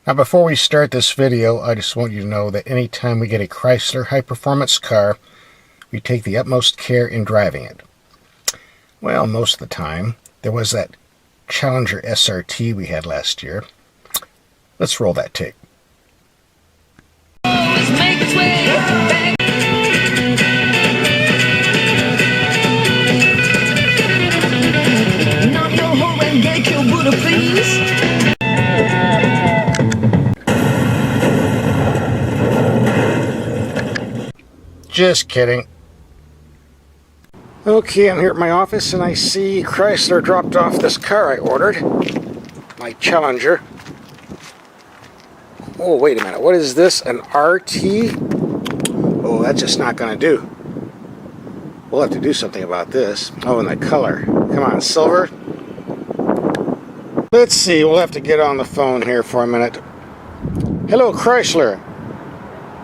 Now before we start this video, I just want you to know that anytime we get a Chrysler high-performance car, we take the utmost care in driving it. Well, most of the time. There was that Challenger SRT we had last year. Let's roll that tape. Just kidding. Okay, I'm here at my office and I see Chrysler dropped off this car I ordered. My Challenger. Oh, wait a minute. What is this? An RT? Oh, that's just not going to do. We'll have to do something about this. Oh, and the color. Come on, silver. Let's see. We'll have to get on the phone here for a minute. Hello, Chrysler.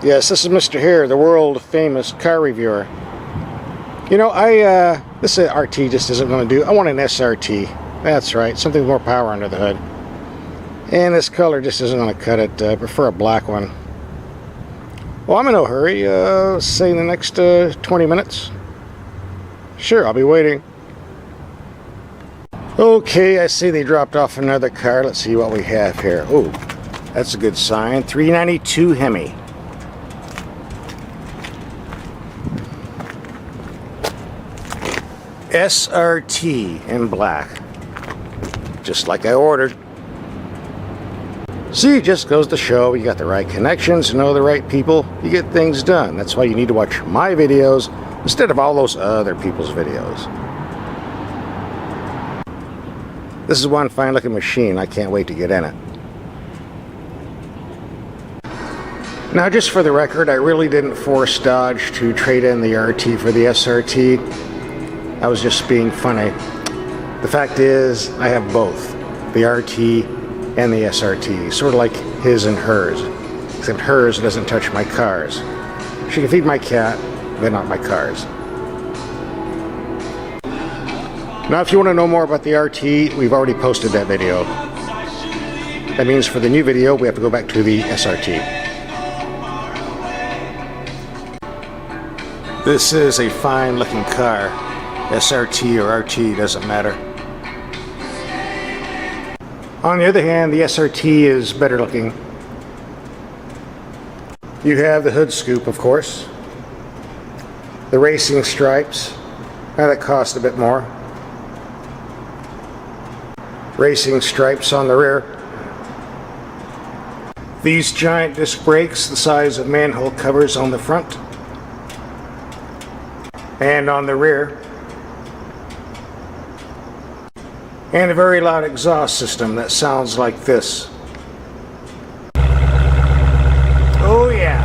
Yes, this is Mr. Hare, the world-famous car reviewer. You know, this RT just isn't going to do. I want an SRT. That's right, something with more power under the hood. And this color just isn't going to cut it. I prefer a black one. Well, I'm in no hurry. Say in the next 20 minutes. Sure, I'll be waiting. Okay, I see they dropped off another car. Let's see what we have here. Oh, that's a good sign. 392 Hemi. SRT in black, just like I ordered. See, just goes to show you got the right connections, you know the right people, you get things done. That's why you need to watch my videos instead of all those other people's videos. This is one fine looking machine. I can't wait to get in it. Now, just for the record, I really didn't force Dodge to trade in the RT for the SRT. I was just being funny. The fact is, I have both, the RT and the SRT, sort of like his and hers, except hers doesn't touch my cars. She can feed my cat, but not my cars. Now, if you want to know more about the RT, we've already posted that video. That means for the new video, we have to go back to the SRT. This is a fine looking car. SRT or RT, doesn't matter. On the other hand, the SRT is better looking. You have the hood scoop, of course. The racing stripes. Now that cost a bit more. Racing stripes on the rear. These giant disc brakes the size of manhole covers on the front. And on the rear. And a very loud exhaust system that sounds like this. Oh yeah!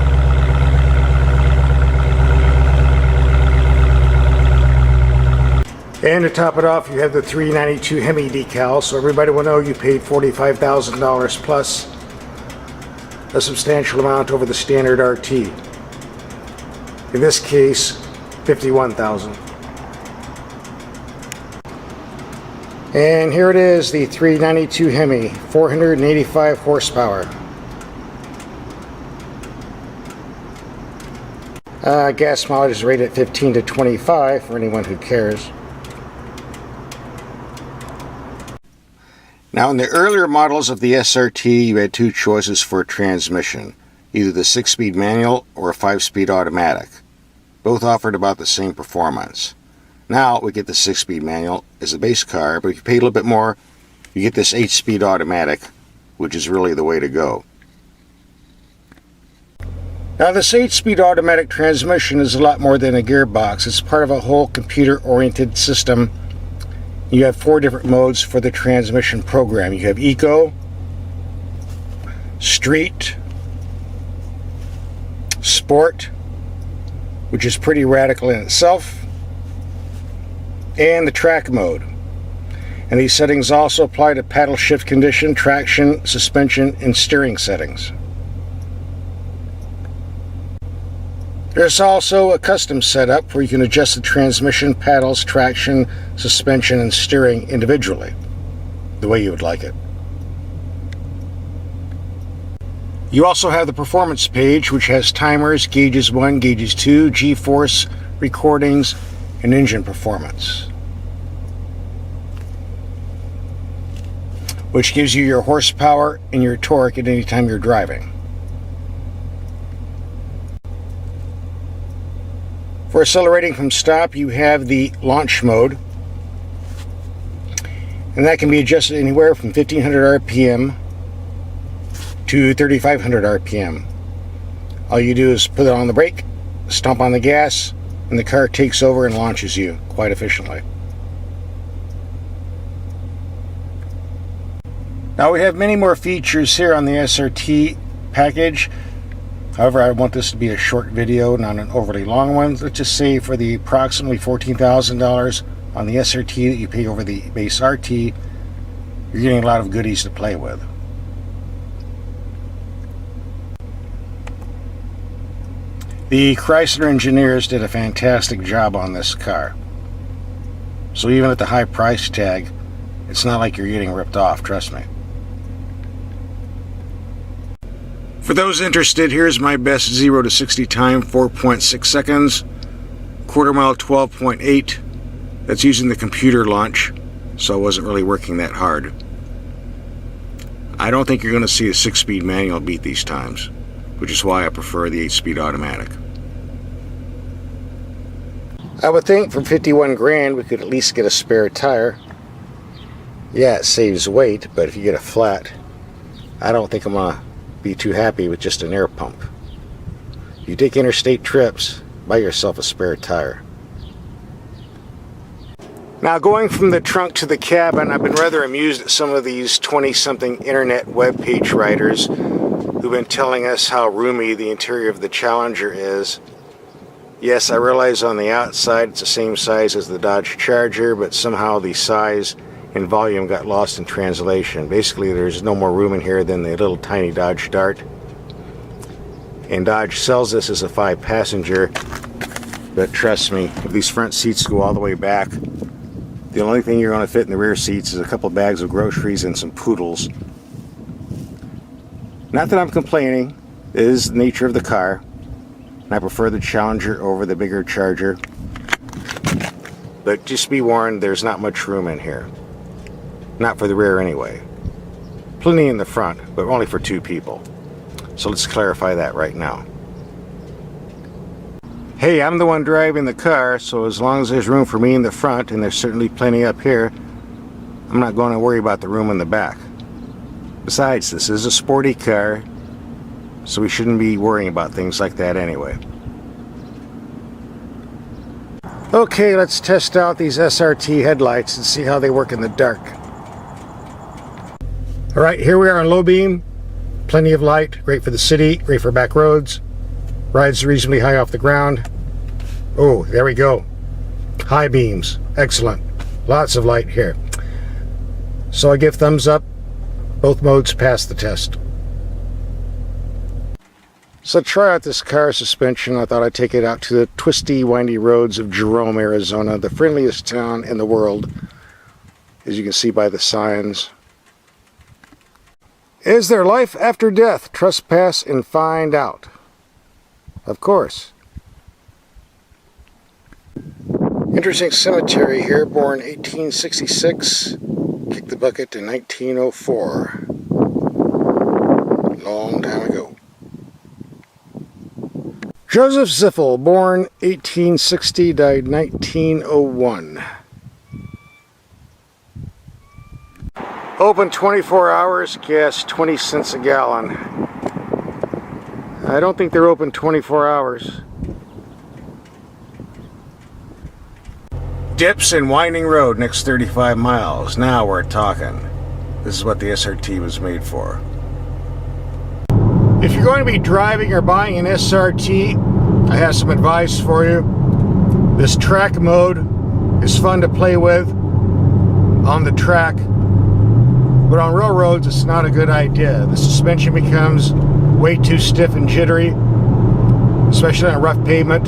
And to top it off, you have the 392 Hemi decal, so everybody will know you paid $45,000 plus, a substantial amount over the standard RT. In this case, $51,000. And here it is, the 392 Hemi, 485 horsepower. Gas mileage is rated at 15 to 25 for anyone who cares. Now, in the earlier models of the SRT, you had two choices for a transmission, either the 6-speed manual or a 5-speed automatic. Both offered about the same performance. Now we get the 6-speed manual as a base car, but if you pay a little bit more, you get this 8-speed automatic, which is really the way to go. Now this 8-speed automatic transmission is a lot more than a gearbox. It's part of a whole computer-oriented system. You have 4 different modes for the transmission program. You have Eco, Street, Sport, which is pretty radical in itself, and the track mode. And these settings also apply to paddle shift condition, traction, suspension, and steering settings. There's also a custom setup where you can adjust the transmission, paddles, traction, suspension, and steering individually, the way you would like it. You also have the performance page, which has timers, gauges 1, gauges 2, G-force recordings, and engine performance, which gives you your horsepower and your torque at any time you're driving. For accelerating from stop, you have the launch mode, and that can be adjusted anywhere from 1500 RPM to 3500 RPM. All you do is put it on the brake, stomp on the gas, and the car takes over and launches you quite efficiently. Now we have many more features here on the SRT package. However, I want this to be a short video, not an overly long one. Let's just say for the approximately $14,000 on the SRT that you pay over the base RT, you're getting a lot of goodies to play with. The Chrysler engineers did a fantastic job on this car. So even at the high price tag, it's not like you're getting ripped off, trust me. For those interested, here's my best 0 to 60 time, 4.6 seconds. Quarter mile, 12.8. That's using the computer launch, so I wasn't really working that hard. I don't think you're going to see a 6-speed manual beat these times, which is why I prefer the 8-speed automatic. I would think for 51 grand we could at least get a spare tire. Yeah, it saves weight, but if you get a flat, I don't think I'm going to be too happy with just an air pump. If you take interstate trips, buy yourself a spare tire. Now, going from the trunk to the cabin, I've been rather amused at some of these 20-something internet web page writers who've been telling us how roomy the interior of the Challenger is. Yes, I realize on the outside it's the same size as the Dodge Charger, but somehow the size and volume got lost in translation. Basically, there's no more room in here than the little tiny Dodge Dart. And Dodge sells this as a 5-passenger, but trust me, if these front seats go all the way back, the only thing you're going to fit in the rear seats is a couple bags of groceries and some poodles. Not that I'm complaining, it is the nature of the car, and I prefer the Challenger over the bigger Charger. But just be warned, there's not much room in here. Not for the rear anyway. Plenty in the front, but only for 2 people. So let's clarify that right now. Hey, I'm the one driving the car, so as long as there's room for me in the front, and there's certainly plenty up here, I'm not going to worry about the room in the back. Besides, this is a sporty car, so we shouldn't be worrying about things like that anyway. Okay, let's test out these SRT headlights and see how they work in the dark. Alright, here we are on low beam. Plenty of light, great for the city, great for back roads. Rides reasonably high off the ground. Oh, there we go. High beams, excellent. Lots of light here. So I give thumbs up. Both modes pass the test. So to try out this car suspension, I thought I'd take it out to the twisty, windy roads of Jerome, Arizona, the friendliest town in the world, as you can see by the signs. Is there life after death? Trespass and find out. Of course. Interesting cemetery here, born 1866, kicked the bucket in 1904. Long time ago. Joseph Ziffel, born 1860, died 1901. Open 24 hours, gas 20 cents a gallon. I don't think they're open 24 hours. Dips and winding road next 35 miles. Now we're talking. This is what the SRT was made for. If you're going to be driving or buying an SRT, I have some advice for you. This track mode is fun to play with on the track, but on railroads it's not a good idea. The suspension becomes way too stiff and jittery, especially on a rough pavement.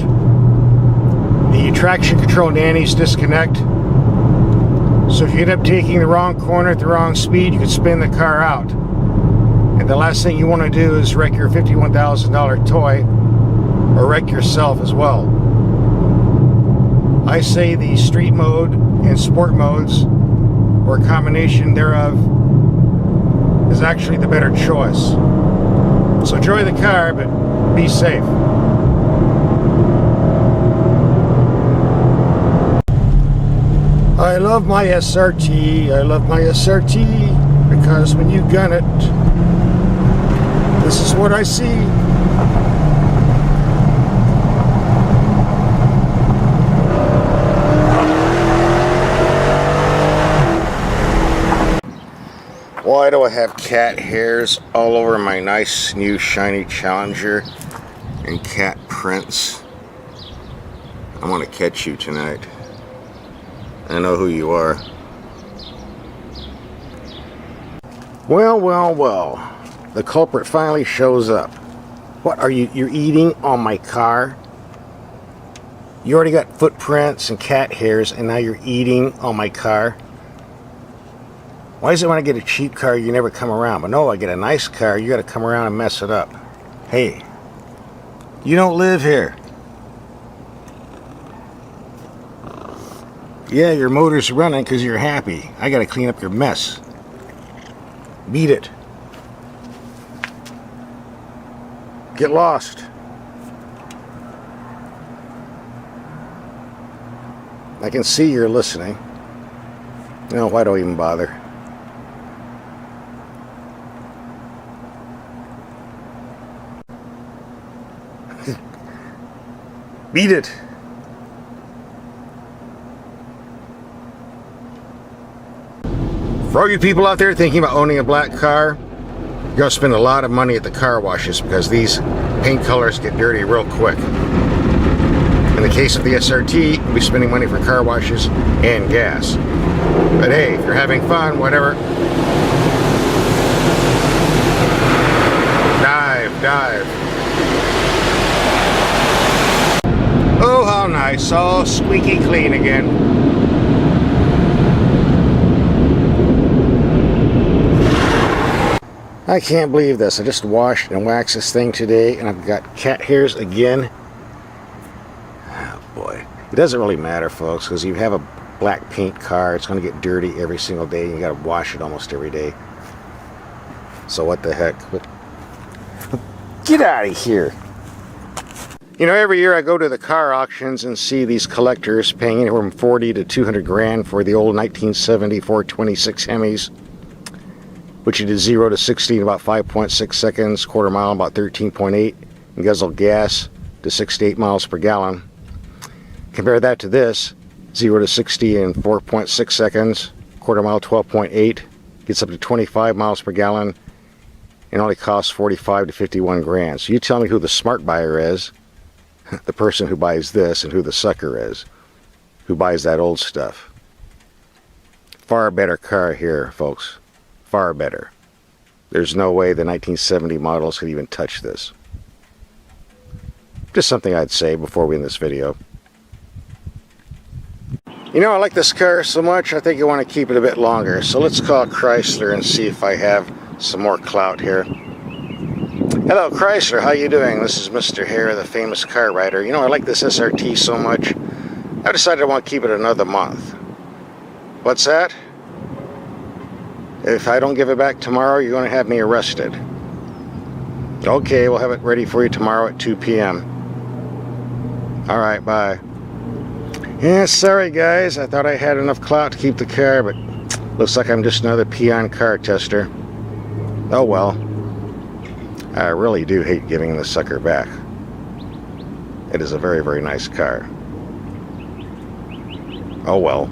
The traction control nannies disconnect, so if you end up taking the wrong corner at the wrong speed, you could spin the car out. And the last thing you want to do is wreck your $51,000 toy, or wreck yourself as well. I say the street mode and sport modes, or a combination thereof, is actually the better choice. So enjoy the car, but be safe. I love my SRT. I love my SRT because when you gun it, this is what I see. Why do I have cat hairs all over my nice new shiny Challenger and cat prints? I want to catch you tonight. I know who you are. Well, well, well. The culprit finally shows up. What are you're eating on my car? You already got footprints and cat hairs, and now you're eating on my car? Why is it when I get a cheap car you never come around? But no, I get a nice car, you gotta come around and mess it up. Hey, you don't live here. Yeah, your motor's running because you're happy. I gotta clean up your mess. Beat it. Get lost. I can see you're listening. No, why do I even bother? Beat it. For all you people out there thinking about owning a black car, you're going to spend a lot of money at the car washes because these paint colors get dirty real quick. In the case of the SRT, you'll be spending money for car washes and gas. But hey, if you're having fun, whatever. Dive, dive. Oh, how nice. All squeaky clean again. I can't believe this. I just washed and waxed this thing today, and I've got cat hairs again. Oh boy. It doesn't really matter, folks, because you have a black paint car, it's going to get dirty every single day, and you got to wash it almost every day. So what the heck? But get out of here. You know, every year I go to the car auctions and see these collectors paying anywhere from 40 to 200 grand for the old 1970 426 Hemis, which you did 0 to 60 in about 5.6 seconds, quarter mile about 13.8, and guzzled gas to 68 miles per gallon. Compare that to this, 0 to 60 in 4.6 seconds, quarter mile 12.8, gets up to 25 miles per gallon, and only costs 45 to 51 grand. So you tell me who the smart buyer is, the person who buys this, and who the sucker is, who buys that old stuff. Far better car here, folks. Far better. There's no way the 1970 models could even touch this. Just something I'd say before we end this video. You know, I like this car so much, I think I want to keep it a bit longer. So let's call Chrysler and see if I have some more clout here. Hello, Chrysler. How you doing? This is Mr. Hare, the famous car writer. You know, I like this SRT so much, I decided I want to keep it another month. What's that? If I don't give it back tomorrow, you're going to have me arrested. Okay, we'll have it ready for you tomorrow at 2 p.m. Alright, bye. Yeah, sorry guys, I thought I had enough clout to keep the car, but looks like I'm just another peon car tester. Oh well. I really do hate giving this sucker back. It is a very, very nice car. Oh well.